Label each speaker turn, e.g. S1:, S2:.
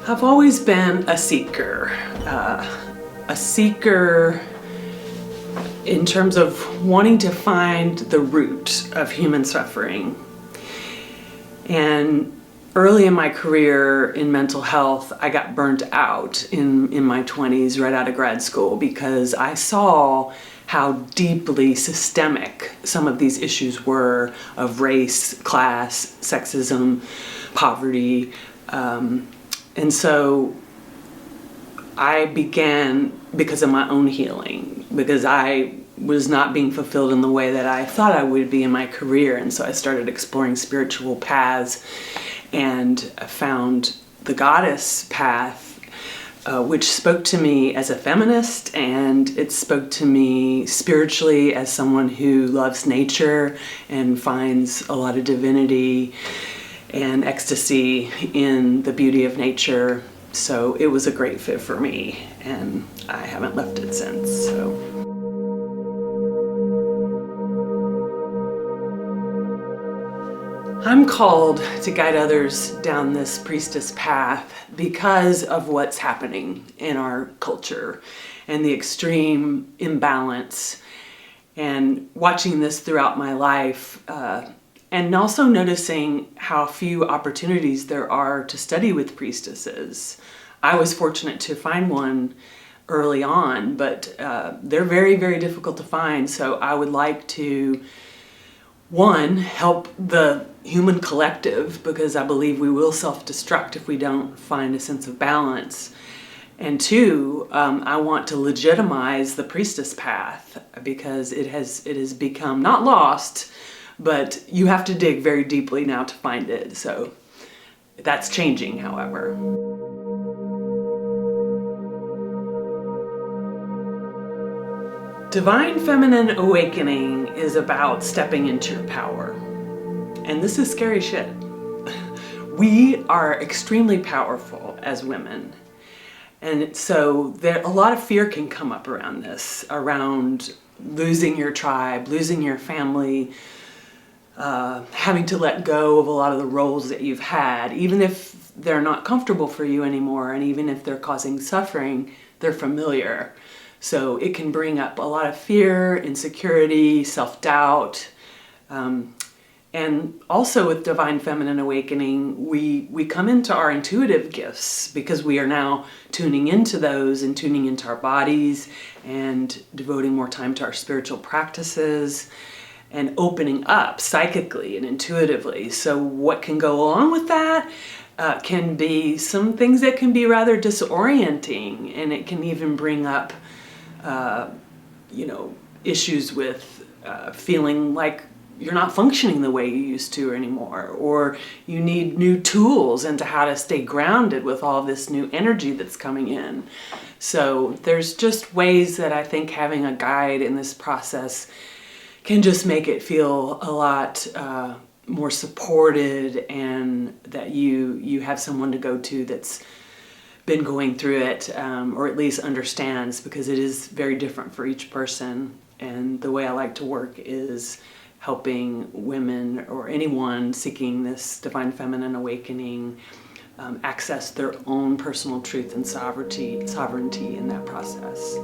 S1: I've always been a seeker in terms of wanting to find the root of human suffering. And early in my career in mental health, I got burnt out in my 20s right out of grad school because I saw how deeply systemic some of these issues were of race, class, sexism, poverty. And so I began, because of my own healing, because I was not being fulfilled in the way that I thought I would be in my career. And so I started exploring spiritual paths and found the goddess path, which spoke to me as a feminist, and it spoke to me spiritually as someone who loves nature and finds a lot of divinity and ecstasy in the beauty of nature. So it was a great fit for me, and I haven't left it since. So. I'm called to guide others down this priestess path because of what's happening in our culture and the extreme imbalance, and watching this throughout my life, and also noticing how few opportunities there are to study with priestesses. I was fortunate to find one early on, but they're very, very difficult to find. So I would like to, one, help the human collective, because I believe we will self-destruct if we don't find a sense of balance. And two, I want to legitimize the priestess path, because it has become not lost, but you have to dig very deeply now to find it. So that's changing, however. Divine Feminine Awakening is about stepping into your power. And this is scary shit. We are extremely powerful as women. And so a lot of fear can come up around this, around losing your tribe, losing your family, having to let go of a lot of the roles that you've had, even if they're not comfortable for you anymore, and even if they're causing suffering, they're familiar. So it can bring up a lot of fear, insecurity, self-doubt. And also with Divine Feminine Awakening, we come into our intuitive gifts because we are now tuning into those and tuning into our bodies and devoting more time to our spiritual practices and opening up psychically and intuitively. So what can go along with that can be some things that can be rather disorienting, and it can even bring up issues with feeling like you're not functioning the way you used to anymore, or you need new tools into how to stay grounded with all this new energy that's coming in. So there's just ways that I think having a guide in this process can just make it feel a lot more supported, and that you have someone to go to that's been going through it, or at least understands, because it is very different for each person. And the way I like to work is helping women or anyone seeking this Divine Feminine Awakening access their own personal truth and sovereignty in that process.